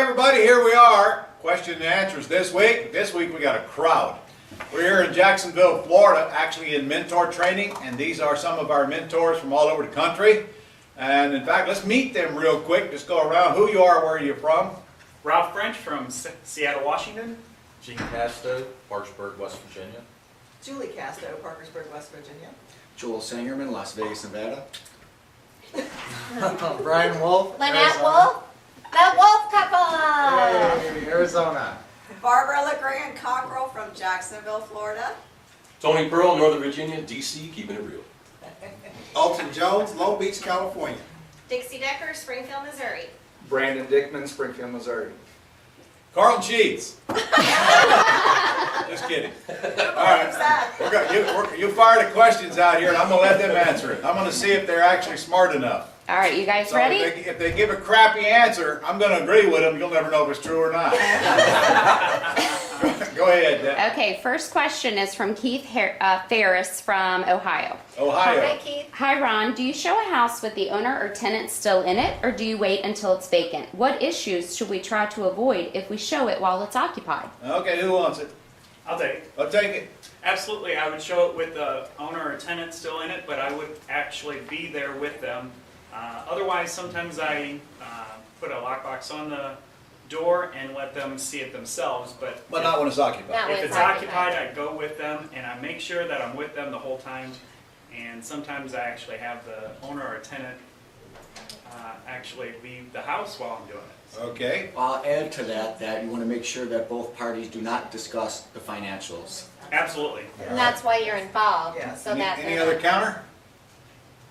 everybody, here we are. Question and answers this week. This week we got a crowd. We're here in Jacksonville, Florida, actually in mentor training, and these are some of our mentors from all over the country. And in fact, let's meet them real quick. Just go around who you are, where you're from. Ralph French from Seattle, Washington. Gene Casto, Parkersburg, West Virginia. Julie Casto, Parkersburg, West Virginia. Joel Sangerman, Las Vegas, Nevada. Brian Wolf. Lynette Wolf. The Wolf couple. Hey, Arizona. Barbara LeGrand Cockrell from Jacksonville, Florida. Tony Pearl, Northern Virginia, DC, keeping it real. Alton Jones, Long Beach, California. Dixie Decker, Springfield, Missouri. Brandon Dickman, Springfield, Missouri. Carlton Sheets. Just kidding. All right. You fire the questions out here, and I'm going to let them answer it. I'm going to see if they're actually smart enough. All right, you guys So ready? if they give a crappy answer, I'm going to agree with them. You'll never know if it's true or not. Go ahead, Deb. Okay, first question is from Keith Ferris from Ohio. Ohio. Hi, Keith. Hi, Ron. Do you show a house with the owner or tenant still in it, or do you wait until it's vacant? What issues should we try to avoid if we show it while it's occupied? Okay, who wants it? I'll take it. I'll take it. Absolutely, I would show it with the owner or tenant still in it, but I would actually be there with them. Otherwise, sometimes I put a lockbox on the door and let them see it themselves. But Not when it's occupied. Not when if it's it's occupied, I go with them and I make sure that I'm with them the whole time. And sometimes I actually have the owner or tenant actually leave the house while I'm doing it. Okay. I'll add to that you want to make sure that both parties do not discuss the financials. Absolutely. And that's why you're involved. Yes. So that Any other counter?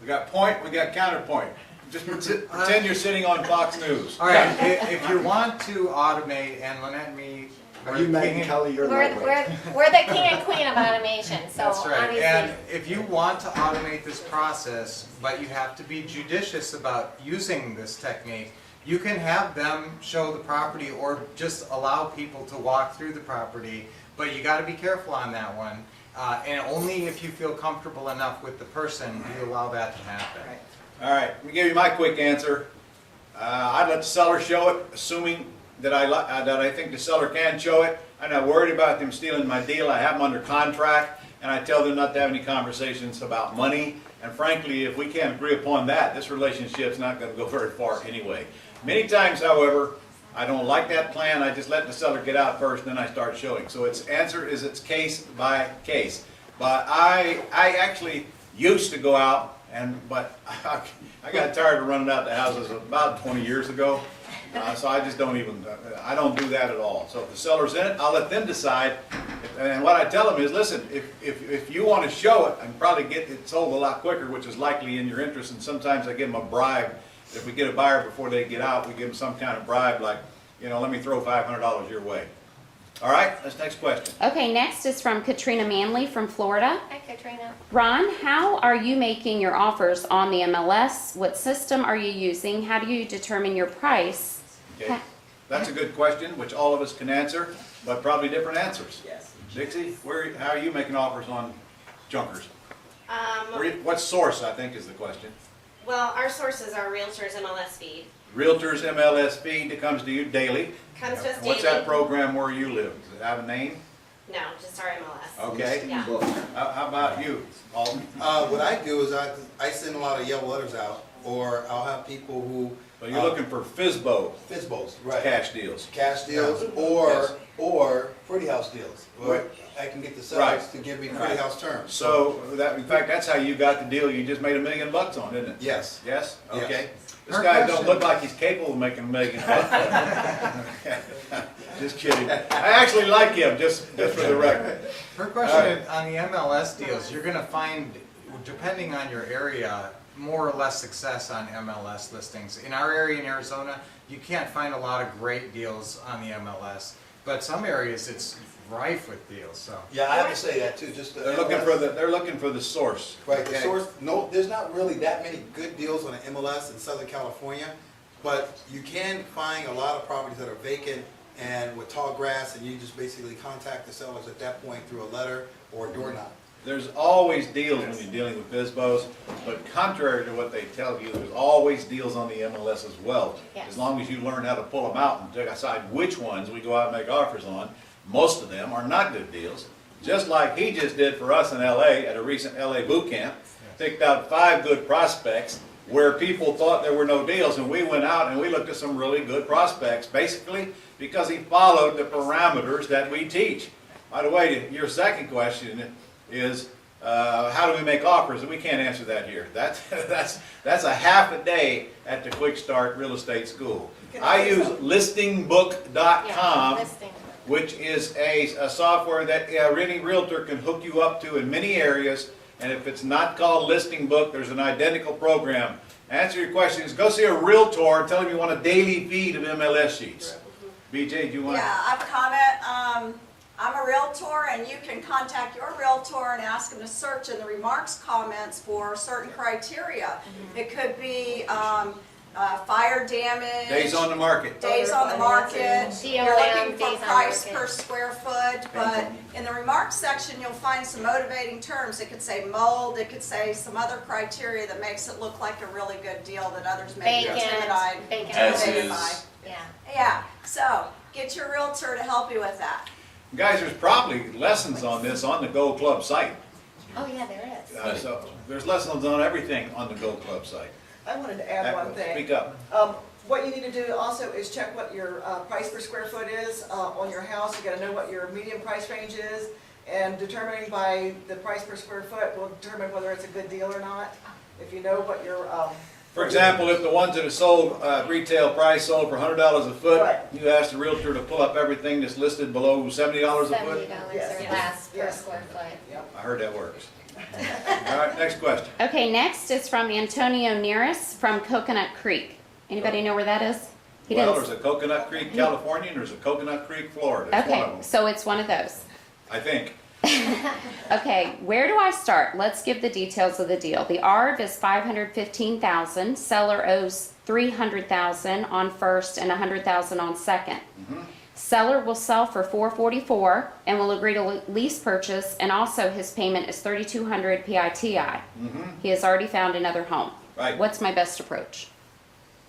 We got point, we got counterpoint. Just pretend you're sitting on Fox News. All right, if you want to automate, and Lynette and me, Are you Megan Kelly? You're we're the king and queen of automation. So That's right. obviously, And if you want to automate this process, but you have to be judicious about using this technique, you can have them show the property or just allow people to walk through the property, but you got to be careful on that one. And only if you feel comfortable enough with the person do you allow that to happen. Right. All right, let me give you my quick answer. I'd let the seller show it, assuming that I think the seller can show it. I'm not worried about them stealing my deal. I have them under contract, and I tell them not to have any conversations about money. And frankly, if we can't agree upon that, this relationship's not going to go very far anyway. Many times, however, I don't like that plan. I just let the seller get out first, and then I start showing. So its answer is it's case by case. But I actually used to go out, but I got tired of running out to houses about 20 years ago. So I just don't even, I don't do that at all. So if the seller's in it, I'll let them decide. And what I tell them is, listen, if you want to show it and probably get it sold a lot quicker, which is likely in your interest, and sometimes I give them a bribe. If we get a buyer before they get out, we give them some kind of bribe like, let me throw $500 your way. All right, that's next question. okay, next is from Katrina Manley from Florida. Hi, Katrina. Ron, how are you making your offers on the MLS? What system are you using? How do you determine your price? Okay, that's a good question, which all of us can answer, but probably different answers. Yes. Dixie, how are you making offers on junkers? What source, I think, is the question. Well, our sources are Realtors MLS feed. Realtors MLS feed that comes to you daily. Comes to us What's daily. that program where you live? Does it have a name? No, just our MLS. Okay. Yeah. How about you, Alton? What I do is I send a lot of yellow letters out, or I'll have people who So you're looking for FSBO, right? cash deals. Cash deals, Yes. or pretty house deals. Or I can get the sellers Right. to give me pretty house terms. So in fact, that's how you got the deal you just made $1 million on, didn't it? Yes. Yes? Yes. Okay. This Her guy question- don't look like he's capable of making $1 million. Just kidding. I actually like him, just for the record. Her question on the MLS deals, you're going to find, depending on your area, more or less success on MLS listings. In our area in Arizona, you can't find a lot of great deals on the MLS, but some areas it's rife with deals. So Yeah, I have to say that too. Just They're looking for the source. right. The Okay. source. No, there's not really that many good deals on the MLS in Southern California, but you can find a lot of properties that are vacant and with tall grass, and you just basically contact the sellers at that point through a letter or a door knock. There's always deals when you're dealing with BizBos, but contrary to what they tell you, there's always deals on the MLS as well. Yes. As long as you learn how to pull them out and decide which ones we go out and make offers on, most of them are not good deals. Just like he just did for us in LA at a recent LA boot camp, picked out 5 good prospects where people thought there were no deals, and we went out and we looked at some really good prospects, basically because he followed the parameters that we teach. By the way, your second question is, how do we make offers? And we can't answer that here. That's a half a day at the Quick Start Real Estate School. I use listingbook.com, Listing. which is a software that any realtor can hook you up to in many areas. And if it's not called Listing Book, there's an identical program. Answer your questions. Go see a realtor and tell him you want a daily feed of MLS sheets. BJ, do you want? Yeah, I have a comment. I'm a realtor, and you can contact your realtor and ask them to search in the remarks comments for certain criteria. It could be fire damage. Days on the market. Days on the market. You're DOM, looking days for on price market. per square foot, but in the remarks section, you'll find some motivating terms. It could say mold, it could say some other criteria that makes it look like a really good deal that others may be intimidated. Vacant. As intimidated by. is. Yeah. Yeah, so get your realtor to help you with that. Guys, there's probably lessons on this on the Go Club site. Oh, yeah, there is. So there's lessons on everything on the Go Club site. I wanted to add one thing. Speak up. What you need to do also is check what your price per square foot is on your house. You gotta know what your median price range is, and determining by the price per square foot will determine whether it's a good deal or not. If you know what your, For example, if the ones that are sold, retail price sold for $100 a foot, Right. you ask the realtor to pull up everything that's listed below $70 a $70 foot? Yes. or less per Yes. square foot. I heard that works. All right, next question. Okay, next is from Antonio Neris from Coconut Creek. Anybody know where that is? He Well, didn't- there's a Coconut Creek, California, and there's a Coconut Creek, Florida. It's one of Okay, them, so it's one of those. I think. Okay, where do I start? Let's give the details of the deal. The ARV is $515,000. Seller owes $300,000 on first and $100,000 on second. Seller will sell for $444 and will agree to lease purchase, and also his payment is $3,200 PITI. He has already found another home. Right. What's my best approach?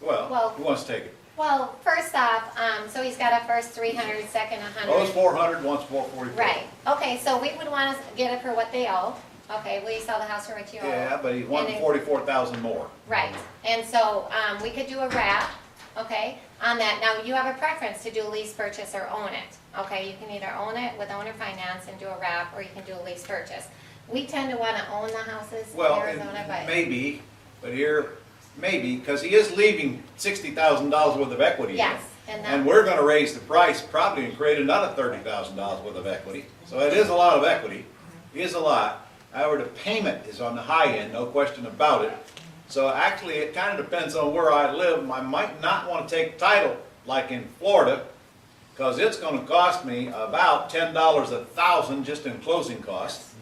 Well, who wants to take it? Well, first off, so he's got a first 300, second Owes 100. 400, wants 444. Right, okay, so we would want to get it for what they owe. Okay, will you sell the house for what you owe? Yeah, but he wanted And it- 44,000 more. Right, and so, we could do a wrap, okay, on that. Now, you have a preference to do a lease purchase or own it, okay? You can either own it with owner finance and do a wrap, or you can do a lease purchase. We tend to want to own the houses in Well, Arizona, but, maybe, but here, maybe, because he is leaving $60,000 worth of equity. in it. yes, and And that, we're gonna raise the price probably and create another $30,000 worth of equity. So it is a lot of equity, it is a lot. However, the payment is on the high end, no question about it. So actually, it kind of depends on where I live. I might not want to take title like in Florida, because it's gonna cost me about $10 a thousand just in closing costs.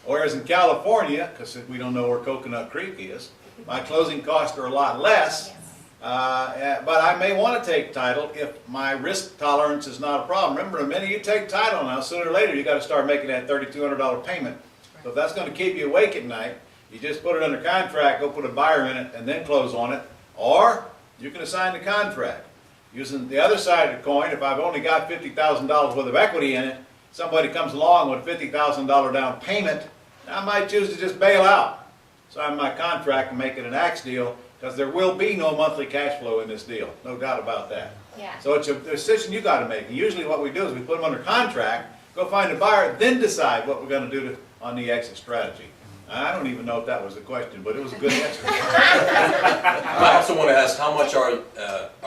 Whereas in California, because we don't know where Coconut Creek is, my closing costs are a lot less. But I may want to take title if my risk tolerance is not a problem. Remember, the minute you take title now, sooner or later, you got to start making that $3,200 payment. So if that's going to keep you awake at night, you just put it under contract, go put a buyer in it, and then close on it. Or you can assign the contract. Using the other side of the coin, if I've only got $50,000 worth of equity in it, somebody comes along with a $50,000 down payment, I might choose to just bail out. Sign my contract and make it an axe deal, because there will be no monthly cash flow in this deal, no doubt about that. yeah. So it's a decision you got to make. And usually what we do is we put them under contract, go find a buyer, then decide what we're going to do on the exit strategy. I don't even know if that was the question, but it was a good answer. I also want to ask, how much are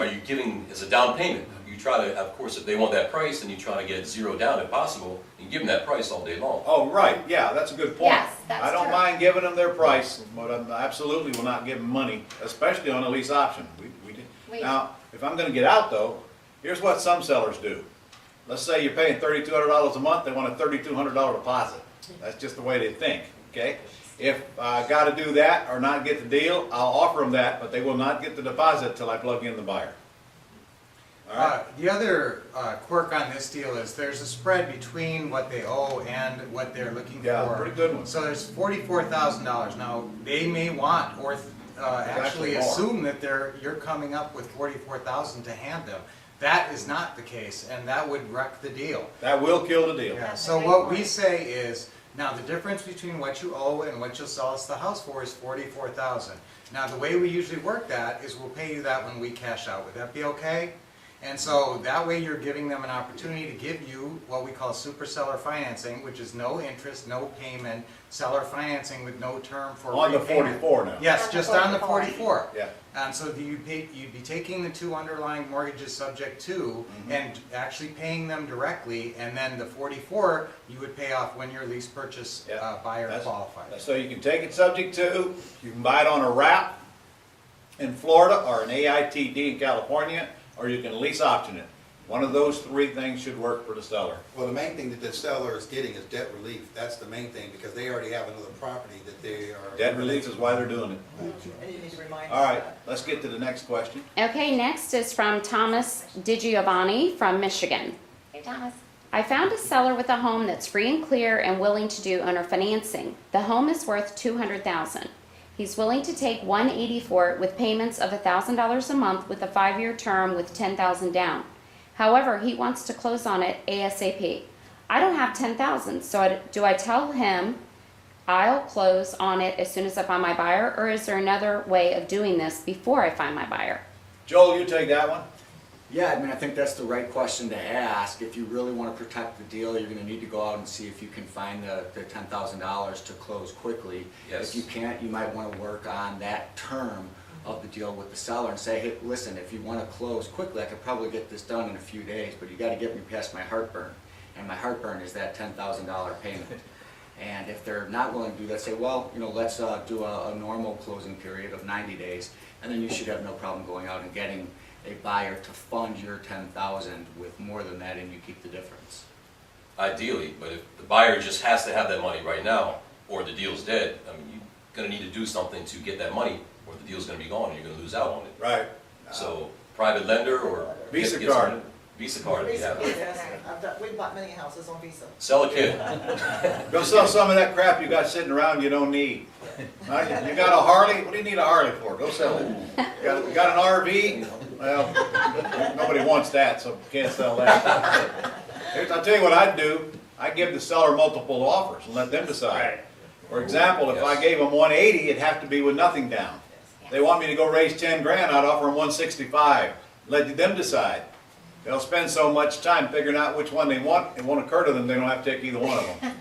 you giving as a down payment? You try to, of course, if they want that price, then you try to get zero down if possible, and give them that price all day long. Oh, right, yeah, that's a good point. Yes, that's I don't true. mind giving them their price, but I absolutely will not give them money, especially on a lease option. We- Now, if I'm gonna get out though, here's what some sellers do. Let's say you're paying $3,200 a month, they want a $3,200 deposit. That's just the way they think, okay? If I gotta do that or not get the deal, I'll offer them that, but they will not get the deposit till I plug in the buyer. All The other quirk on this deal is there's a spread between what they owe and what they're looking Yeah, for. pretty good one. So there's $44,000. Now, they may want or actually more. assume that you're coming up with $44,000 to hand them. That is not the case, and that would wreck the deal. That will kill the deal. Yeah, That's a so good what we point. say is, now the difference between what you owe and what you'll sell us the house for is $44,000. Now, the way we usually work that is we'll pay you that when we cash out. Would that be okay? And so that way you're giving them an opportunity to give you what we call super seller financing, which is no interest, no payment, seller financing with no term for On the repayment. 44 now. Yes, On the just on the 44. 44. Yeah. And so you'd be taking the two underlying mortgages subject to and actually paying them directly, and then the 44 you would pay off when your lease purchase Yeah. buyer That's- qualifies. So you can take it subject to, you can buy it on a wrap in Florida or an AITD in California, or you can lease option it. One of those three things should work for the seller. Well, the main thing that the seller is getting is debt relief. That's the main thing, because they already have another property that they are. Debt relief is why they're doing it. And you need to remind us All of right, that. let's get to the next question. Okay, next is from Thomas DiGiovanni from Michigan. Hey, Thomas. I found a seller with a home that's free and clear and willing to do owner financing. The home is worth $200,000. He's willing to take $180,000 for it with payments of $1,000 a month with a 5-year term with $10,000 down. However, he wants to close on it ASAP. I don't have $10,000, so do I tell him I'll close on it as soon as I find my buyer, or is there another way of doing this before I find my buyer? Joel, you take that one? Yeah, I mean, I think that's the right question to ask. If you really want to protect the deal, you're gonna need to go out and see if you can find the $10,000 to close quickly. Yes. If you can't, you might want to work on that term of the deal with the seller and say, hey, listen, if you want to close quickly, I could probably get this done in a few days, but you got to get me past my heartburn. And my heartburn is that $10,000 payment. And if they're not willing to do that, say, well, you know, let's do a normal closing period of 90 days, and then you should have no problem going out and getting a buyer to fund your $10,000 with more than that, and you keep the difference. Ideally, but if the buyer just has to have that money right now, or the deal's dead, I mean, you're gonna need to do something to get that money, or the deal's gonna be gone, and you're gonna lose out on it. Right. So, private lender or. Visa get card. some- Visa card, yeah. Yes, we've bought many houses on Visa. Sell a kid. Go sell some of that crap you got sitting around you don't need. Huh? You got a Harley? What do you need a Harley for? Go sell it. You got an RV? Well, nobody wants that, so can't sell that. I'll tell you what I'd do. I'd give the seller multiple offers and let them decide. Right. For example, if I gave them 180, it'd have to be with nothing down. They want me to go raise 10 grand, I'd offer them 165. Let them decide. They'll spend so much time figuring out which one they want. It won't occur to them they don't have to take either one of them.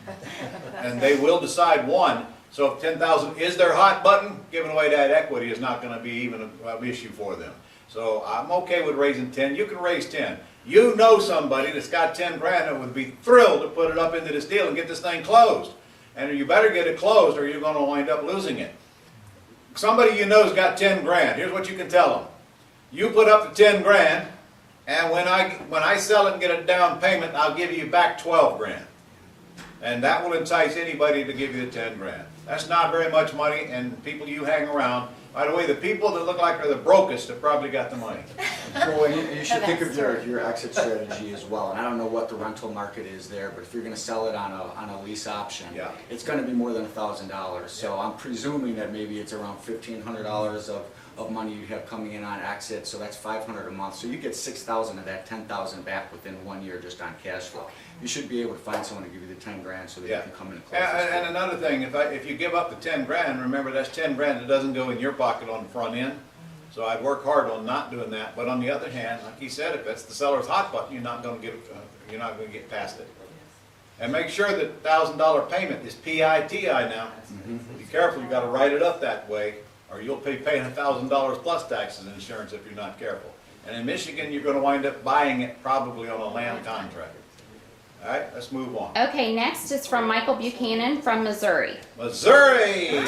And they will decide one. So if 10,000 is their hot button, giving away that equity is not going to be even an issue for them. So I'm okay with raising 10. You can raise 10. You know somebody that's got 10 grand that would be thrilled to put it up into this deal and get this thing closed. And you better get it closed or you're going to wind up losing it. Somebody you know's got 10 grand. Here's what you can tell them. You put up the 10 grand, and when I sell it and get a down payment, I'll give you back 12 grand. And that will entice anybody to give you the 10 grand. That's not very much money, and people you hang around, by the way, the people that look like they're the brokest have probably got the money. Well, and you should think of your exit strategy as well. And I don't know what the rental market is there, but if you're gonna sell it on a lease option, Yeah. it's gonna be more than $1,000. So I'm presuming that maybe it's around $1,500 of money you have coming in on exit, so that's $500 a month. So you get $6,000 of that $10,000 back within 1 year just on cash flow. You should be able to find someone to give you the 10 grand so that you Yeah. can come in and close And, this and deal. another thing, if you give up the 10 grand, remember that's 10 grand that doesn't go in your pocket on the front end. So I'd work hard on not doing that. But on the other hand, like he said, if that's the seller's hot button, you're not going to get past it. And make sure that $1,000 payment is PITI now. Be careful, you got to write it up that way, or you'll be paying $1,000 plus taxes and insurance if you're not careful. And in Michigan, you're going to wind up buying it probably on a land contract. All right, let's move on. Okay, next is from Michael Buchanan from Missouri. Missouri!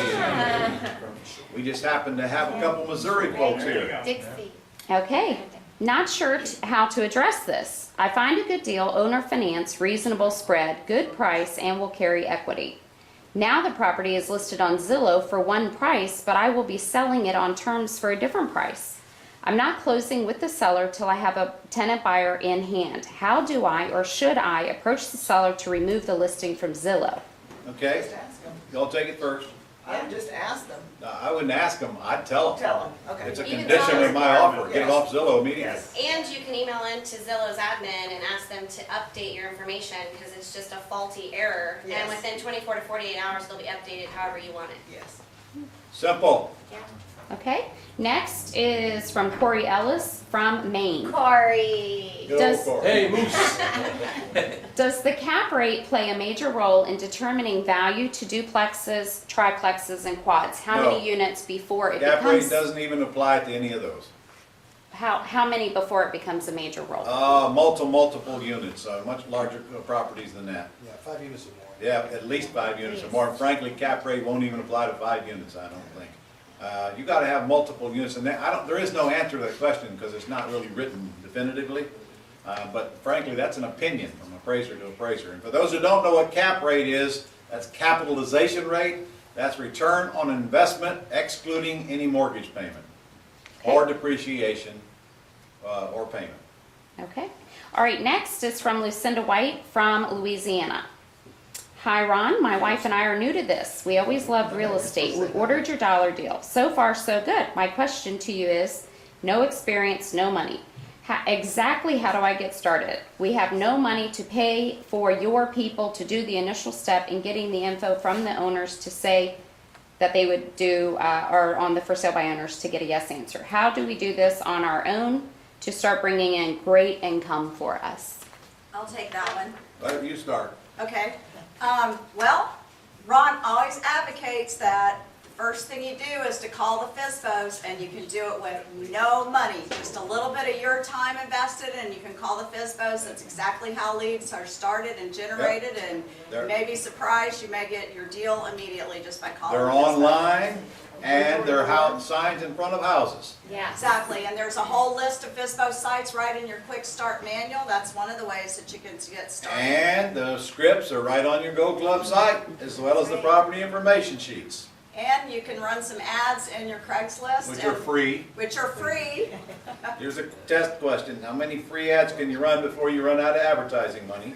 We just happen to have a couple Missouri folks There you here. go. Dixie. Okay, not sure how to address this. I find a good deal, owner finance, reasonable spread, good price, and will carry equity. Now the property is listed on Zillow for one price, but I will be selling it on terms for a different price. I'm not closing with the seller till I have a tenant buyer in hand. How do I or should I approach the seller to remove the listing from Zillow? Okay, Just ask them. y'all take it first. Yeah, just ask them. No, I wouldn't ask them, I'd tell them. Tell them, okay. It's a You can condition tell of my them. offer, get it Yes. off Zillow immediately. Yes. And you can email in to Zillow's admin and ask them to update your information because it's just a faulty error. Yes. And within 24 to 48 hours, they'll be updated however you want it. Yes. Simple. Yeah. Okay, next is from Corey Ellis from Maine. Corey. Good Does- old Corey. Hey, Moose. Does the cap rate play a major role in determining value to duplexes, triplexes, and quads? How No. many units before it Cap rate becomes, doesn't even apply to any of those. how many before it becomes a major role? Multiple units, much larger properties than that. Yeah, 5 units or more. Yeah, at least 5 units or more. And frankly, cap rate won't even apply to 5 units, I don't think. You gotta have multiple units, and there is no answer to that question because it's not really written definitively. But frankly, that's an opinion from appraiser to appraiser. And for those who don't know what cap rate is, that's capitalization rate. That's return on investment excluding any mortgage payment or depreciation or payment. Okay. All right, next is from Lucinda White from Louisiana. Hi, Ron. My wife and I are new to this. We always loved real estate. We ordered your dollar deal. So far, so good. My question to you is, no experience, no money. Exactly how do I get started? We have no money to pay for your people to do the initial step in getting the info from the owners to say that they would do, or on the for sale by owners to get a yes answer. How do we do this on our own to start bringing in great income for us? I'll take that one. Let you start. Okay. Well, Ron always advocates that the first thing you do is to call the FSBOs, and you can do it with no money, just a little bit of your time invested, and you can call the FSBOs. That's exactly how leads are started and generated, and They're- you may be surprised, you may get your deal immediately just by calling They're the FSBOs. online and they're signs in front of houses. Yeah. Exactly, and there's a whole list of FSBO sites right in your quick start manual. That's one of the ways that you can get started. And the scripts are right on your Go Club site, as well as the property information sheets, And you can run some ads in your Craigslist. which are and- free. Which are free. Here's a test question. How many free ads can you run before you run out of advertising money?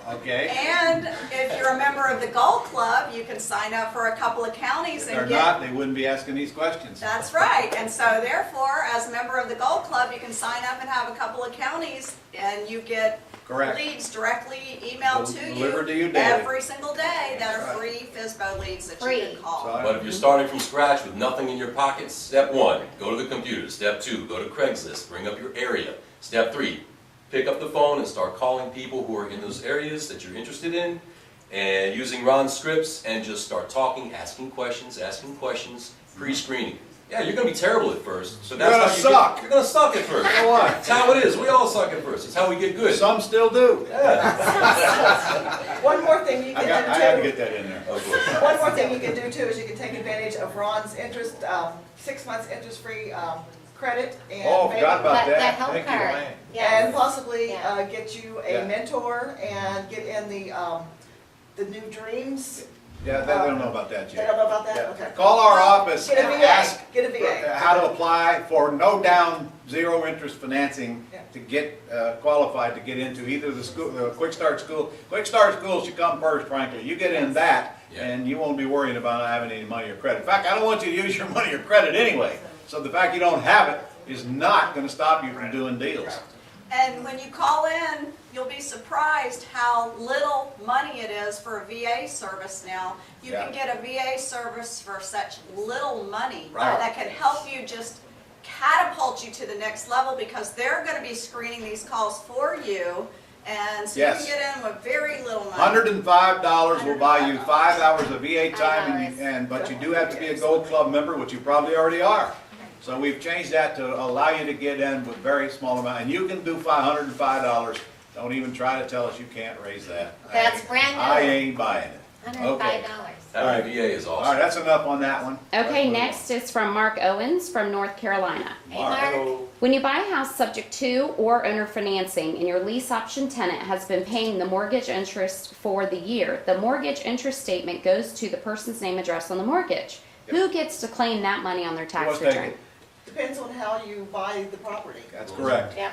Okay? And if you're a member of the Gold Club, you can sign up for a couple of counties If and they're get. not, they wouldn't be asking these questions. That's right, and so therefore, as a member of the Gold Club, you can sign up and have a couple of counties, and you get Correct. leads directly emailed to you. Delivered to you daily. Every single day that are Right. free FSBO leads that you Free. can call. So But if you're starting from scratch with nothing in your pocket, step 1, go to the computer. Step 2, go to Craigslist, bring up your area. Step 3, pick up the phone and start calling people who are in those areas that you're interested in, and using Ron's scripts, and just start talking, asking questions, pre-screening. Yeah, you're gonna be terrible at first, so You're that's gonna how you suck. You're gonna suck at first. So what? That's how it is. We all suck at first. It's how we get good. Some still do. One more thing you I can had to do get that in there. Of course. too, one more thing you can do too is you can take advantage of Ron's interest, 6 months interest-free credit and. Oh, forgot about That that. help Thank you. card. And Yes. possibly Yeah. get you Yeah. a mentor and get in the new dreams. Yeah, they don't know about that They yet. don't know about that? Yeah. Okay. Call our office Get a and VA, ask get a VA. how to apply for no down, zero interest financing Yeah. to get qualified to get into either the school, the Quick Start School. Quick Start School should come first, frankly. You get in that, Yeah. and you won't be worrying about not having any money or credit. In fact, I don't want you to use your money or credit anyway. So the fact you don't have it is not gonna stop you from doing deals. And when you call in, you'll be surprised how little money it is for a VA service now. You can Yeah. get a VA service for such little money Right. that can help you just catapult you to the next level because they're gonna be screening these calls for you. And so you Yes. can get in with very little money. $105 will buy you 5 hours of VA time, but you do have to be a Gold Club member, which you probably already are. So we've changed that to allow you to get in with very small amount, and you can do $505. Don't even try to tell us you can't raise that. That's brand new. I ain't buying it. $105. Having a VA is All right, awesome. that's enough on that one. Okay, next is from Mark Owens from North Carolina. Hey, Mark. When you buy a house subject to or owner financing and your lease option tenant has been paying the mortgage interest for the year, the mortgage interest statement goes to the person's name, address on the mortgage. Who gets to claim that money on their tax What's that? return? Depends on how you buy the property. That's correct. Yep.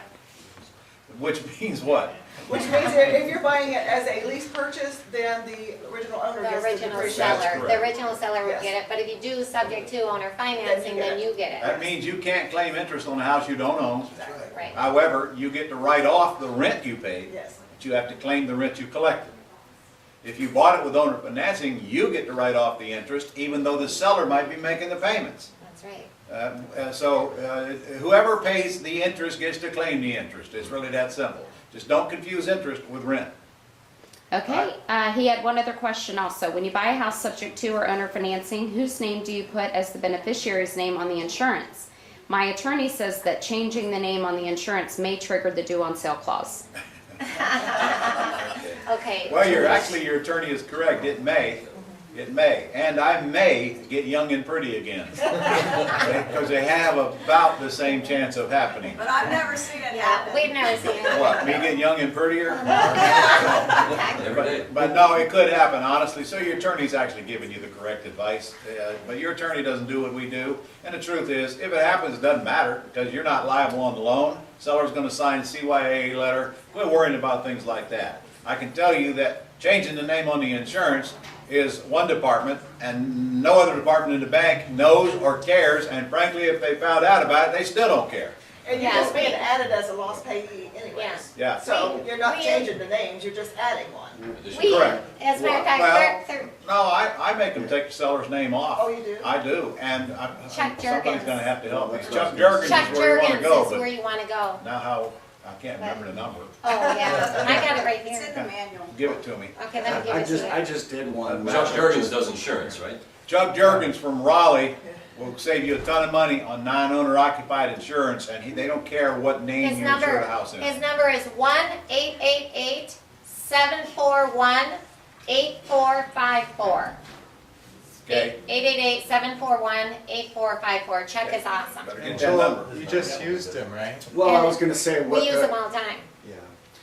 Which means what? Which means if you're buying it as a lease purchase, then the original owner The gets the original depreciation. That's seller, the correct. original seller would Yes. get it, but if you do subject to owner financing, then you get it. That means you can't claim interest on a house you don't own. Exactly. Right. However, you get to write off the rent you paid, Yes. but you have to claim the rent you collected. If you bought it with owner financing, you get to write off the interest, even though the seller might be making the payments. That's right. Whoever pays the interest gets to claim the interest. It's really that simple. Just don't confuse interest with rent. Okay, he had one other question also. When you buy a house subject to or owner financing, whose name do you put as the beneficiary's name on the insurance? My attorney says that changing the name on the insurance may trigger the due on sale clause. Okay. Well, your attorney is correct. It may. It may. And I may get young and pretty again. Because they have about the same chance of happening. But I've never seen it Yeah, happen. we've never seen it. What, me getting young and prettier? Every day. But no, it could happen, honestly. So your attorney's actually giving you the correct advice. But your attorney doesn't do what we do. And the truth is, if it happens, it doesn't matter because you're not liable on the loan. Seller's going to sign a CYA letter. Quit worrying about things like that. I can tell you that changing the name on the insurance is one department and no other department in the bank knows or cares. And frankly, if they found out about it, they still don't care. And you're Yeah. just being added as a lost payee anyways. Yeah. So you're not We- changing the names, you're just adding one. We, Correct. as a matter of fact, Well, no, I make them take the seller's name off. Oh, you do? I do, and Chuck somebody's Juergens. gonna have to help me. Well, Chuck that's Juergens Chuck is where you wanna Juergens go, is where but you wanna go. now how, I can't remember the number. Oh, yeah, I got it right It's in the here. manual. Give it to me. Okay, let me give I it to you. just did one. Chuck Juergens does insurance, right? Chuck Juergens from Raleigh will save you a ton of money on non-owner occupied insurance, and they don't care what name His you insure number, the house in. his number is 1-888-741-8454. Okay? 888-741-8454. Chuck is awesome. Better get that Joel, number. you just used him, right? Well, I was gonna say what We use the- them all the time. Yeah.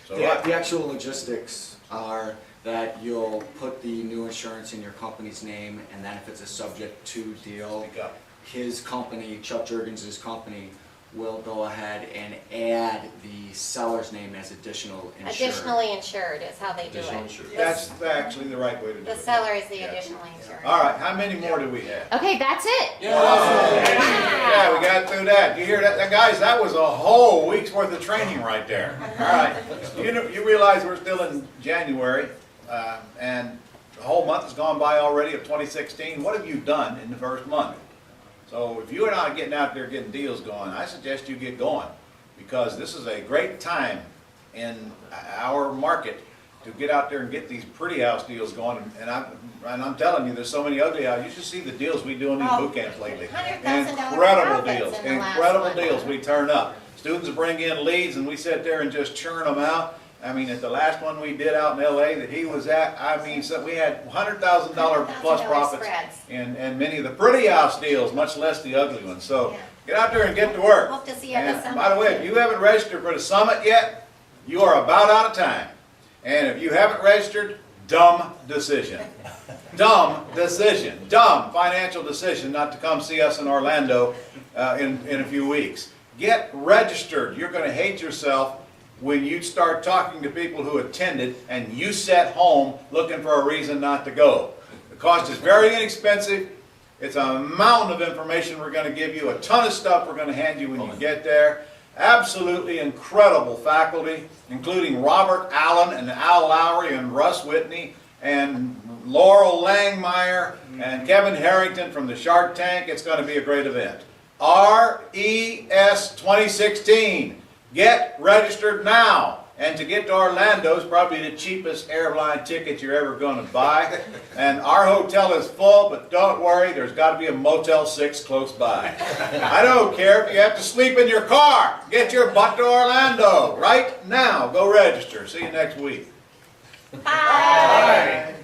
So The what? the actual logistics are that you'll put the new insurance in your company's name, and then if it's a subject to deal, Speak up. his company, Chuck Juergens' company, will go ahead and add the seller's name as additional insured. Additionally insured is how they do Additional it. insurance. That's actually the right way to do The it. seller is the Yeah. additionally insured. All right, how many more do we have? Okay, that's it. Yeah, we got through that. You hear that? Guys, that was a whole week's worth of training right there. All right. You realize we're still in January, and the whole month has gone by already of 2016. What have you done in the first month? So if you're not getting out there getting deals going, I suggest you get going, because this is a great time in our market to get out there and get these pretty house deals going. And I'm telling you, there's so many ugly houses. You should see the deals we do in these boot camps lately. $100,000 Incredible profits deals, in the last incredible one. deals we turn up. Students bring in leads and we sit there and just churn them out. I mean, at the last one we did out in LA that he was at, I mean, so we had $100,000 plus $100,000 profits spreads. in many of the pretty house deals, much less the ugly ones. So Yeah. get out there and get to work. Hope to see you at the And summit. by the way, if you haven't registered for the summit yet, you are about out of time. And if you haven't registered, dumb decision. Dumb decision. Dumb financial decision not to come see us in Orlando in a few weeks. Get registered. You're going to hate yourself when you start talking to people who attended and you sat home looking for a reason not to go. The cost is very inexpensive. It's a mountain of information we're going to give you, a ton of stuff we're going to hand you when you get there. Absolutely incredible faculty, including Robert Allen and Al Lowry and Russ Whitney and Laurel Langmeyer and Kevin Harrington from the Shark Tank. It's going to be a great event. RES 2016. Get registered now. And to get to Orlando is probably the cheapest airline ticket you're ever going to buy. And our hotel is full, but don't worry, there's got to be a Motel 6 close by. I don't care if you have to sleep in your car. Get your butt to Orlando right now. Go register. See you next week. Bye.